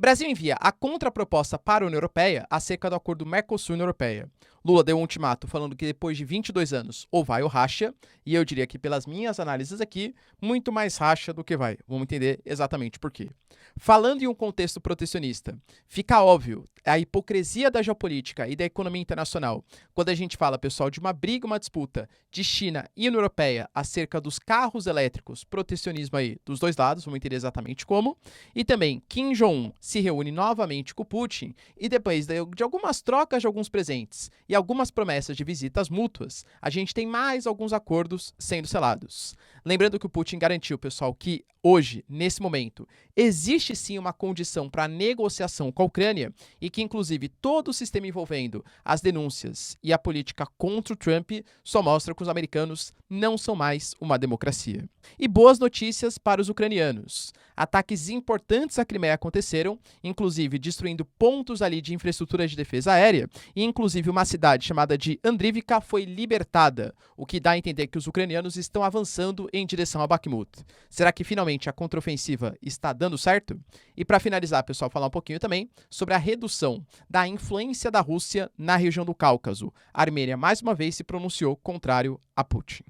Brasil envia a contraproposta para a União Europeia acerca do acordo Mercosul-União Europeia. Lula deu um ultimato falando que depois de 22 anos ou vai ou racha, e eu diria que pelas minhas análises aqui, muito mais racha do que vai. Vamos entender exatamente por quê. Falando em um contexto protecionista, fica óbvio a hipocrisia da geopolítica e da economia internacional quando a gente fala, pessoal, de uma briga, uma disputa de China e União Europeia acerca dos carros elétricos, protecionismo aí dos dois lados, vamos entender exatamente como, e também Kim Jong-un se reúne novamente com Putin e depois de algumas trocas de alguns presentes e algumas promessas de visitas mútuas, a gente tem mais alguns acordos sendo selados. Lembrando que o Putin garantiu, pessoal, que hoje, nesse momento, existe sim uma condição para negociação com a Ucrânia e que, inclusive, todo o sistema envolvendo as denúncias e a política contra o Trump só mostra que os americanos não são mais uma democracia. E boas notícias para os ucranianos. Ataques importantes à Crimeia aconteceram, inclusive destruindo pontos ali de infraestrutura de defesa aérea, e inclusive uma cidade chamada de Andrivka foi libertada, o que dá a entender que os ucranianos estão avançando em direção a Bakhmut. Será que finalmente a contraofensiva está dando certo? E para finalizar, pessoal, falar um pouquinho também sobre a redução da influência da Rússia na região do Cáucaso. A Armênia mais uma vez se pronunciou contrário a Putin.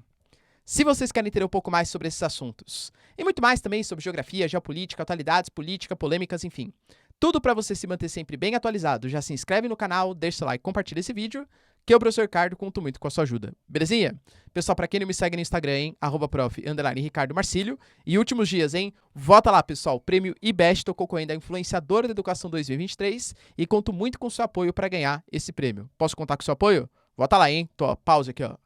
Se vocês querem entender um pouco mais sobre esses assuntos, e muito mais também sobre geografia, geopolítica, atualidades, política, polêmicas, enfim, tudo para você se manter sempre bem atualizado, já se inscreve no canal, deixa seu like, compartilha esse vídeo, que eu, professor Ricardo, conto muito com a sua ajuda. Belezinha? Pessoal, para quem não me segue no Instagram, hein, @prof_Ricardo Marcílio, e últimos dias, hein, vota lá, pessoal, prêmio IBEST, tô concorrendo a Influenciadora da Educação 2023, e conto muito com o seu apoio para ganhar esse prêmio. Posso contar com o seu apoio? Vota lá, hein, pausa aqui, ó.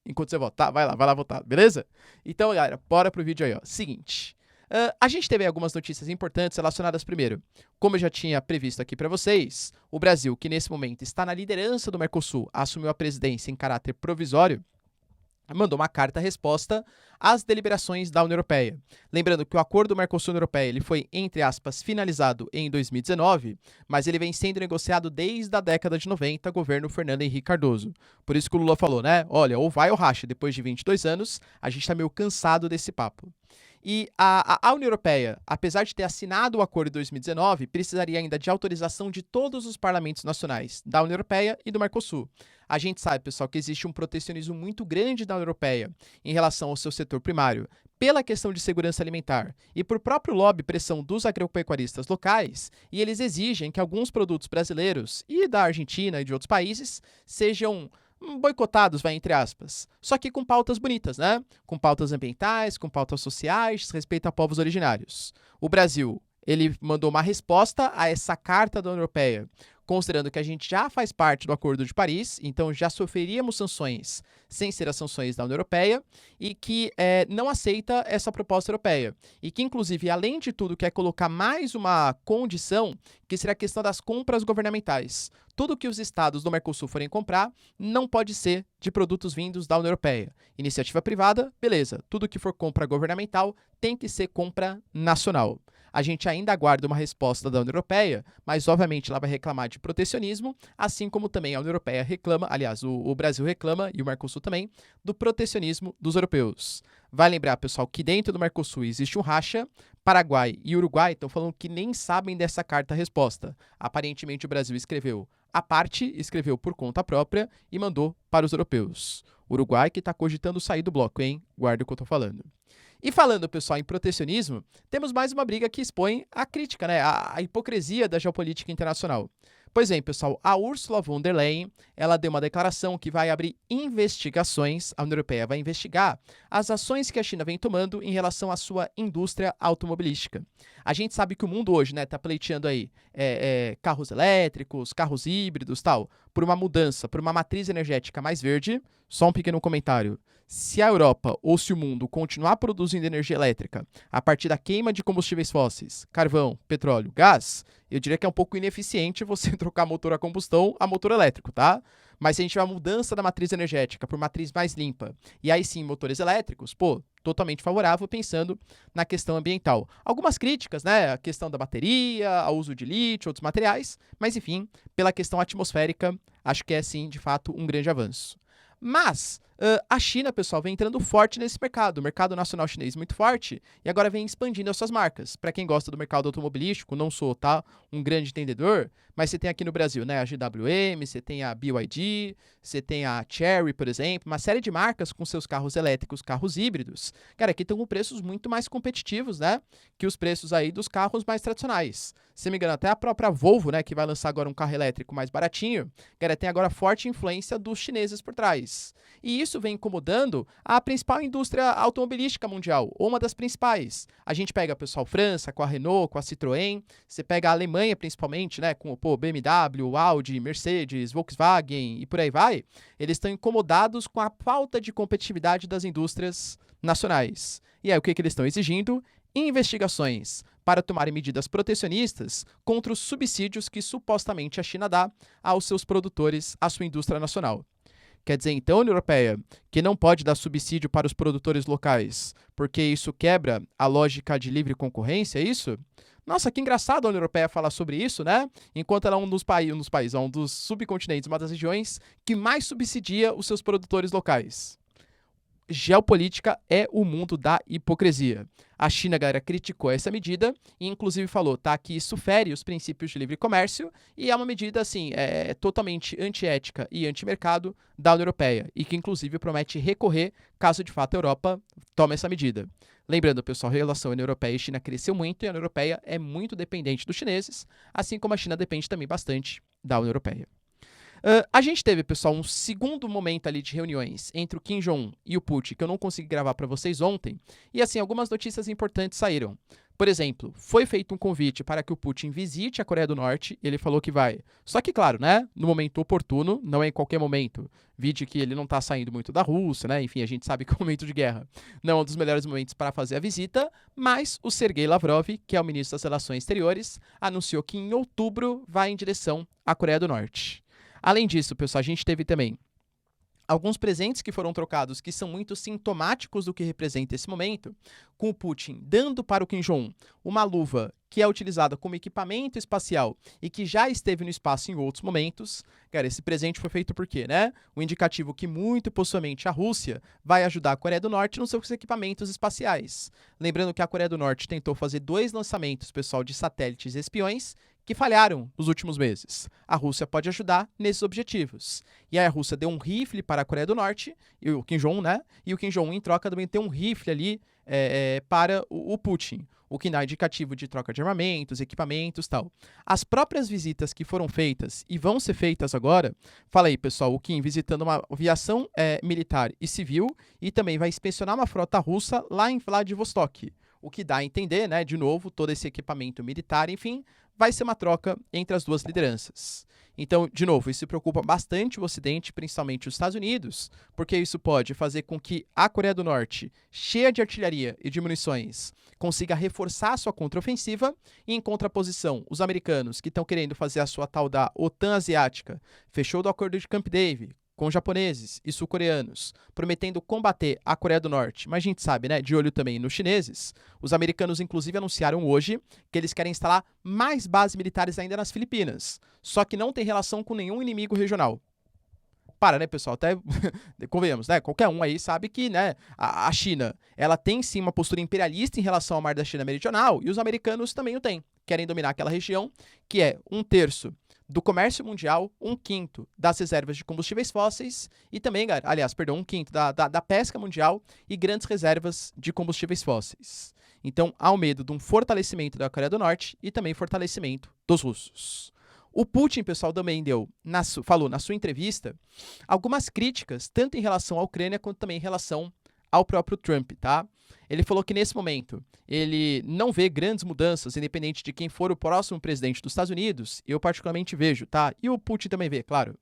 Enquanto você vota, tá? Vai lá votar, beleza? Então, galera, bora pro vídeo aí, ó. Seguinte, a gente teve aí algumas notícias importantes relacionadas primeiro. Como eu já tinha previsto aqui para vocês, o Brasil, que nesse momento está na liderança do Mercosul, assumiu a presidência em caráter provisório, mandou uma carta-resposta às deliberações da União Europeia. Lembrando que o acordo Mercosul-União Europeia ele foi, entre aspas, finalizado em 2019, mas ele vem sendo negociado desde a década de 90, governo Fernando Henrique Cardoso. Por isso que o Lula falou, né? Olha, ou vai ou racha, depois de 22 anos, a gente está meio cansado desse papo. E a União Europeia, apesar de ter assinado o acordo em 2019, precisaria ainda de autorização de todos os parlamentos nacionais da União Europeia e do Mercosul. A gente sabe, pessoal, que existe um protecionismo muito grande da União Europeia em relação ao seu setor primário, pela questão de segurança alimentar e por próprio lobby e pressão dos agropecuaristas locais, e eles exigem que alguns produtos brasileiros e da Argentina e de outros países sejam boicotados, vai, entre aspas. Só que com pautas bonitas, né? Com pautas ambientais, com pautas sociais, respeito a povos originários. O Brasil, ele mandou uma resposta a essa carta da União Europeia, considerando que a gente já faz parte do Acordo de Paris, então já sofreríamos sanções sem ser as sanções da União Europeia, e que não aceita essa proposta europeia. E que, inclusive, além de tudo, quer colocar mais uma condição, que seria a questão das compras governamentais. Tudo que os estados do Mercosul forem comprar não pode ser de produtos vindos da União Europeia. Iniciativa privada, beleza. Tudo que for compra governamental tem que ser compra nacional. A gente ainda aguarda uma resposta da União Europeia, mas obviamente ela vai reclamar de protecionismo, assim como também a União Europeia reclama, aliás, o Brasil reclama, e o Mercosul também, do protecionismo dos europeus. Vai lembrar, pessoal, que dentro do Mercosul existe um racha, Paraguai e Uruguai estão falando que nem sabem dessa carta-resposta. Aparentemente o Brasil escreveu a parte, escreveu por conta própria e mandou para os europeus. Uruguai que está cogitando sair do bloco, hein? Guarda o que eu tô falando. E falando, pessoal, em protecionismo, temos mais uma briga que expõe a crítica, né? A hipocrisia da geopolítica internacional. Pois bem, pessoal, a Ursula von der Leyen, ela deu uma declaração que vai abrir investigações, a União Europeia vai investigar as ações que a China vem tomando em relação à sua indústria automobilística. A gente sabe que o mundo hoje, né, tá pleiteando aí carros elétricos, carros híbridos, tal, por uma mudança, por uma matriz energética mais verde. Só um pequeno comentário. Se a Europa ou se o mundo continuar produzindo energia elétrica a partir da queima de combustíveis fósseis, carvão, petróleo, gás, eu diria que é um pouco ineficiente você trocar motor a combustão a motor elétrico, tá? Mas se a gente tiver uma mudança da matriz energética por matriz mais limpa, e aí sim motores elétricos, pô, totalmente favorável pensando na questão ambiental. Algumas críticas, né? A questão da bateria, ao uso de lítio, outros materiais, mas enfim, pela questão atmosférica, acho que é sim, de fato, um grande avanço. Mas A China, pessoal, vem entrando forte nesse mercado, o mercado nacional chinês muito forte, e agora vem expandindo as suas marcas. Para quem gosta do mercado automobilístico, não sou, tá, um grande entendedor, mas você tem aqui no Brasil, né, a GWM, você tem a BYD, você tem a Chery, por exemplo, uma série de marcas com seus carros elétricos, carros híbridos, cara, que estão com preços muito mais competitivos, né, que os preços aí dos carros mais tradicionais. Se não me engano, até a própria Volvo, né, que vai lançar agora um carro elétrico mais baratinho, cara, tem agora forte influência dos chineses por trás. E isso vem incomodando a principal indústria automobilística mundial, ou uma das principais. A gente pega, pessoal, França, com a Renault, com a Citroën, você pega a Alemanha, principalmente, né, com o BMW, Audi, Mercedes, Volkswagen e por aí vai, eles estão incomodados com a falta de competitividade das indústrias nacionais. E aí, o que eles estão exigindo? Investigações para tomarem medidas protecionistas contra os subsídios que supostamente a China dá aos seus produtores, à sua indústria nacional. Quer dizer, então, a União Europeia, que não pode dar subsídio para os produtores locais, porque isso quebra a lógica de livre concorrência, é isso? Nossa, que engraçado a União Europeia falar sobre isso, né? Enquanto ela é um dos países, um dos subcontinentes, uma das regiões que mais subsidia os seus produtores locais. Geopolítica é o mundo da hipocrisia. A China, galera, criticou essa medida e, inclusive, falou, tá, que isso fere os princípios de livre comércio e é uma medida, assim, totalmente antiética e antimercado da União Europeia e que, inclusive, promete recorrer caso, de fato, a Europa tome essa medida. Lembrando, pessoal, a relação União Europeia e China cresceu muito e a União Europeia é muito dependente dos chineses, assim como a China depende também bastante da União Europeia. A gente teve, pessoal, um segundo momento ali de reuniões entre o Kim Jong-un e o Putin, que eu não consegui gravar para vocês ontem, e assim, algumas notícias importantes saíram. Por exemplo, foi feito um convite para que o Putin visite a Coreia do Norte, ele falou que vai. Só que, claro, né, no momento oportuno, não é em qualquer momento. Vide que ele não está saindo muito da Rússia, né, enfim, a gente sabe que o momento de guerra não é um dos melhores momentos para fazer a visita, mas o Sergei Lavrov, que é o ministro das Relações Exteriores, anunciou que em outubro vai em direção à Coreia do Norte. Além disso, pessoal, a gente teve também alguns presentes que foram trocados que são muito sintomáticos do que representa esse momento, com o Putin dando para o Kim Jong-un uma luva que é utilizada como equipamento espacial e que já esteve no espaço em outros momentos. Cara, esse presente foi feito por quê, né? O indicativo que muito possivelmente a Rússia vai ajudar a Coreia do Norte nos seus equipamentos espaciais. Lembrando que a Coreia do Norte tentou fazer 2 lançamentos, pessoal, de satélites espiões que falharam nos últimos meses. A Rússia pode ajudar nesses objetivos. E aí a Rússia deu um rifle para a Coreia do Norte, e o Kim Jong-un, né? E o Kim Jong-un, em troca, também tem um rifle ali para o Putin, o que dá indicativo de troca de armamentos, equipamentos e tal. As próprias visitas que foram feitas e vão ser feitas agora, fala aí, pessoal, o Kim visitando uma aviação militar e civil e também vai inspecionar uma frota russa lá em Vladivostok, o que dá a entender, né, de novo, todo esse equipamento militar, enfim, vai ser uma troca entre as duas lideranças. Então, de novo, isso preocupa bastante o Ocidente, principalmente os Estados Unidos, porque isso pode fazer com que a Coreia do Norte, cheia de artilharia e de munições, consiga reforçar a sua contraofensiva e, em contraposição, os americanos, que estão querendo fazer a sua tal da OTAN asiática, fechou do acordo de Camp David com japoneses e sul-coreanos, prometendo combater a Coreia do Norte, mas a gente sabe, né, de olho também nos chineses. Os americanos, inclusive, anunciaram hoje que eles querem instalar mais bases militares ainda nas Filipinas, só que não tem relação com nenhum inimigo regional. Para, né, pessoal? Até, convenhamos, né? Qualquer um aí sabe que, né, a China, ela tem sim uma postura imperialista em relação ao Mar da China Meridional, e os americanos também o têm. Querem dominar aquela região, que é 1/3 do comércio mundial, 1/5 das reservas de combustíveis fósseis e também, aliás, perdão, 1/5 da pesca mundial e grandes reservas de combustíveis fósseis. Então, há o medo de um fortalecimento da Coreia do Norte e também fortalecimento dos russos. O Putin, pessoal, também falou na sua entrevista algumas críticas, tanto em relação à Ucrânia quanto também em relação ao próprio Trump, tá? Ele falou que nesse momento ele não vê grandes mudanças, independente de quem for o próximo presidente dos Estados Unidos. Eu particularmente vejo, tá? E o Putin também vê, claro.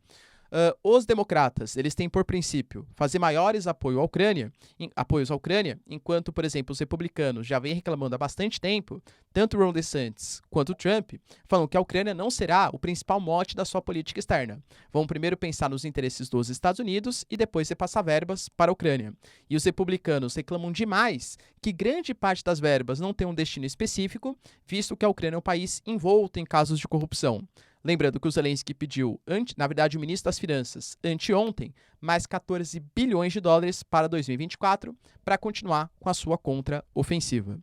Os democratas, eles têm por princípio fazer maiores apoios à Ucrânia, enquanto, por exemplo, os republicanos já vêm reclamando há bastante tempo, tanto o Ron DeSantis quanto o Trump, falam que a Ucrânia não será o principal mote da sua política externa. Vão primeiro pensar nos interesses dos Estados Unidos e depois repassar verbas para a Ucrânia. E os republicanos reclamam demais que grande parte das verbas não tem um destino específico, visto que a Ucrânia é um país envolto em casos de corrupção. Lembrando que o Zelensky pediu, na verdade, o ministro das Finanças, anteontem, mais 14 bilhões de dólares para 2024 para continuar com a sua contra-ofensiva.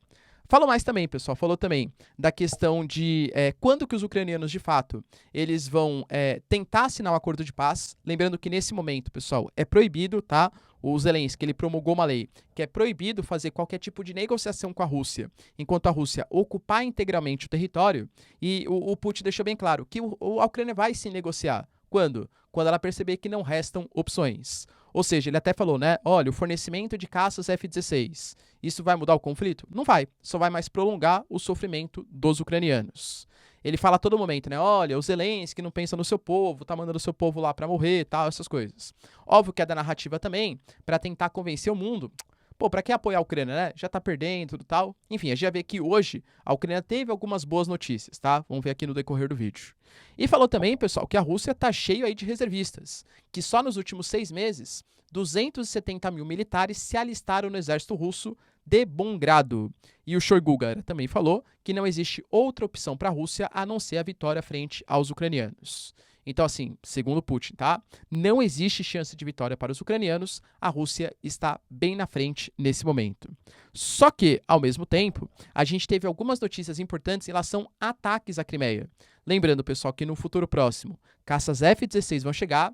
Falou mais também, pessoal, falou também da questão de quando que os ucranianos, de fato, eles vão tentar assinar um acordo de paz. Lembrando que nesse momento, pessoal, é proibido, tá? O Zelensky, ele promulgou uma lei que é proibido fazer qualquer tipo de negociação com a Rússia, enquanto a Rússia ocupar integralmente o território. E o Putin deixou bem claro que a Ucrânia vai sim negociar. Quando? Quando ela perceber que não restam opções. Ou seja, ele até falou, né? Olha, o fornecimento de caças F-16, isso vai mudar o conflito? Não vai, só vai mais prolongar o sofrimento dos ucranianos. Ele fala a todo momento, né? Olha, o Zelensky não pensa no seu povo, tá mandando o seu povo lá pra morrer, tal, essas coisas. Óbvio que é da narrativa também, pra tentar convencer o mundo. Pô, pra que apoiar a Ucrânia, né? Já tá perdendo, tudo tal. Enfim, a gente já vê que hoje a Ucrânia teve algumas boas notícias, tá? Vamos ver aqui no decorrer do vídeo. E falou também, pessoal, que a Rússia tá cheio aí de reservistas, que só nos últimos 6 meses, 270 mil militares se alistaram no exército russo de bom grado. E o Shoigu, galera, também falou que não existe outra opção para a Rússia a não ser a vitória frente aos ucranianos. Então, assim, segundo Putin, tá? Não existe chance de vitória para os ucranianos, a Rússia está bem na frente nesse momento. Só que, ao mesmo tempo, a gente teve algumas notícias importantes em relação a ataques à Crimeia. Lembrando, pessoal, que no futuro próximo, caças F-16 vão chegar,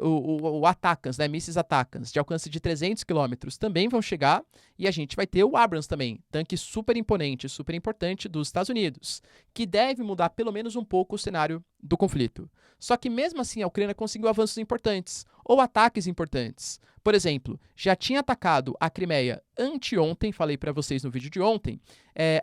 o Atacams, né, mísseis Atacams, de alcance de 300 km também vão chegar, e a gente vai ter o Abrams também, tanque super imponente, super importante dos Estados Unidos, que deve mudar pelo menos um pouco o cenário do conflito. Só que mesmo assim a Ucrânia conseguiu avanços importantes, ou ataques importantes. Por exemplo, já tinha atacado a Crimeia anteontem, falei para vocês no vídeo de ontem,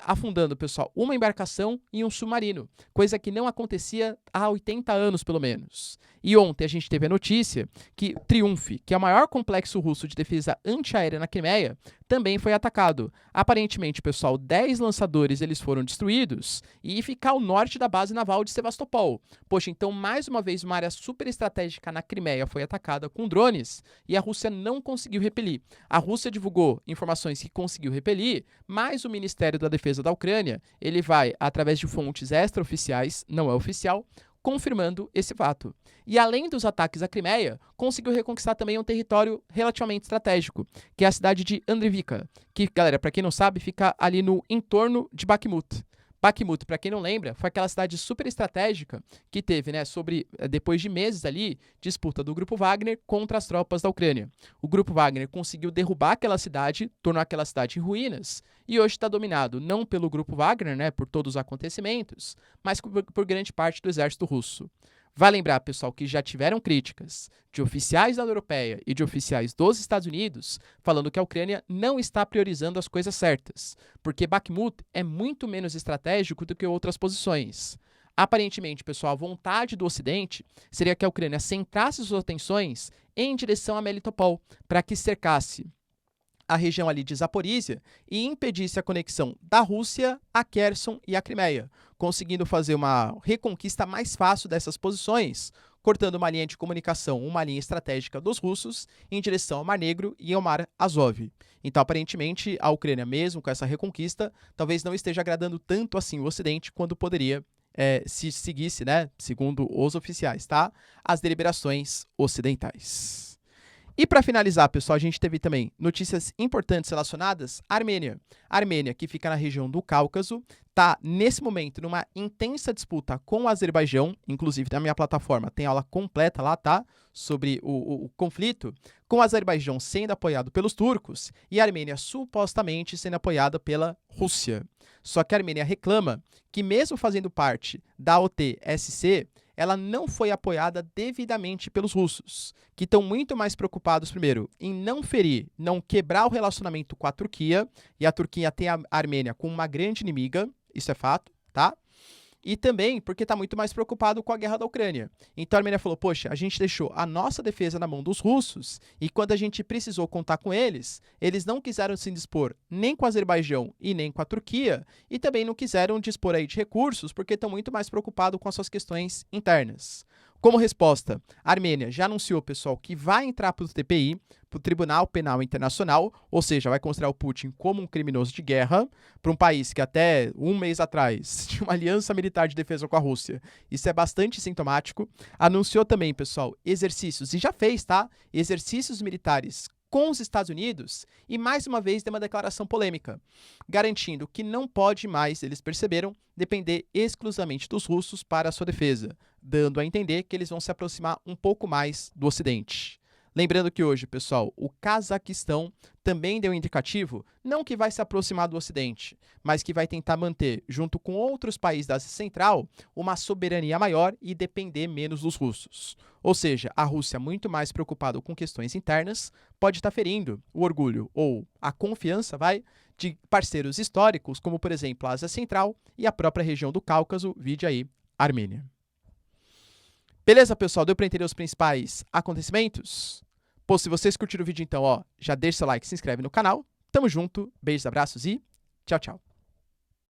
afundando, pessoal, uma embarcação e um submarino, coisa que não acontecia há 80 anos, pelo menos. E ontem a gente teve a notícia que Triumph, que é o maior complexo russo de defesa antiaérea na Crimeia, também foi atacado. Aparentemente, pessoal, 10 lançadores eles foram destruídos e ficar ao norte da base naval de Sevastopol. Poxa, então mais uma vez uma área super estratégica na Crimeia foi atacada com drones e a Rússia não conseguiu repelir. A Rússia divulgou informações que conseguiu repelir, mas o Ministério da Defesa da Ucrânia, ele vai, através de fontes extraoficiais, não é oficial, confirmando esse fato. E além dos ataques à Crimeia, conseguiu reconquistar também um território relativamente estratégico, que é a cidade de Andrivka, que, galera, para quem não sabe, fica ali no entorno de Bakhmut. Bakhmut, para quem não lembra, foi aquela cidade super estratégica que teve, né, depois de meses ali, disputa do Grupo Wagner contra as tropas da Ucrânia. O Grupo Wagner conseguiu derrubar aquela cidade, tornou aquela cidade em ruínas, e hoje está dominado não pelo Grupo Wagner, né, por todos os acontecimentos, mas por grande parte do exército russo. Vai lembrar, pessoal, que já tiveram críticas de oficiais da União Europeia e de oficiais dos Estados Unidos falando que a Ucrânia não está priorizando as coisas certas, porque Bakhmut é muito menos estratégico do que outras posições. Aparentemente, pessoal, a vontade do Ocidente seria que a Ucrânia centrasse suas atenções em direção a Melitopol, para que cercasse a região ali de Zaporísia e impedisse a conexão da Rússia a Kherson e a Crimeia, conseguindo fazer uma reconquista mais fácil dessas posições, cortando uma linha de comunicação, uma linha estratégica dos russos em direção ao Mar Negro e ao Mar Azov. Então, aparentemente, a Ucrânia, mesmo com essa reconquista, talvez não esteja agradando tanto assim o Ocidente quanto poderia se seguisse, né, segundo os oficiais, tá, as deliberações ocidentais. E para finalizar, pessoal, a gente teve também notícias importantes relacionadas à Armênia. A Armênia, que fica na região do Cáucaso, está, nesse momento, numa intensa disputa com o Azerbaijão. Inclusive, na minha plataforma tem aula completa lá, tá? Sobre o conflito, com o Azerbaijão sendo apoiado pelos turcos e a Armênia supostamente sendo apoiada pela Rússia. Só que a Armênia reclama que, mesmo fazendo parte da OTSC, ela não foi apoiada devidamente pelos russos, que estão muito mais preocupados, primeiro, em não ferir, não quebrar o relacionamento com a Turquia, e a Turquia tem a Armênia como uma grande inimiga, isso é fato, tá? E também porque está muito mais preocupado com a guerra da Ucrânia. Então a Armênia falou, poxa, a gente deixou a nossa defesa na mão dos russos e quando a gente precisou contar com eles, eles não quiseram se dispor nem com o Azerbaijão e nem com a Turquia e também não quiseram dispor aí de recursos porque estão muito mais preocupados com as suas questões internas. Como resposta, a Armênia já anunciou, pessoal, que vai entrar para o TPI, para o Tribunal Penal Internacional, ou seja, vai considerar o Putin como um criminoso de guerra, para um país que até um mês atrás tinha uma aliança militar de defesa com a Rússia. Isso é bastante sintomático. Anunciou também, pessoal, exercícios, e já fez, tá? Exercícios militares com os Estados Unidos e, mais uma vez, deu uma declaração polêmica, garantindo que não pode mais, eles perceberam, depender exclusivamente dos russos para a sua defesa, dando a entender que eles vão se aproximar um pouco mais do Ocidente. Lembrando que hoje, pessoal, o Cazaquistão também deu um indicativo, não que vai se aproximar do Ocidente, mas que vai tentar manter, junto com outros países da Ásia Central, uma soberania maior e depender menos dos russos. Ou seja, a Rússia, muito mais preocupada com questões internas, pode estar ferindo o orgulho ou a confiança, de parceiros históricos, como, por exemplo, a Ásia Central e a própria região do Cáucaso, vide aí, Armênia. Beleza, pessoal? Deu para entender os principais acontecimentos? Pô, se vocês curtiram o vídeo, então, já deixa seu like, se inscreve no canal. Tamo junto, beijos, abraços e tchau, tchau.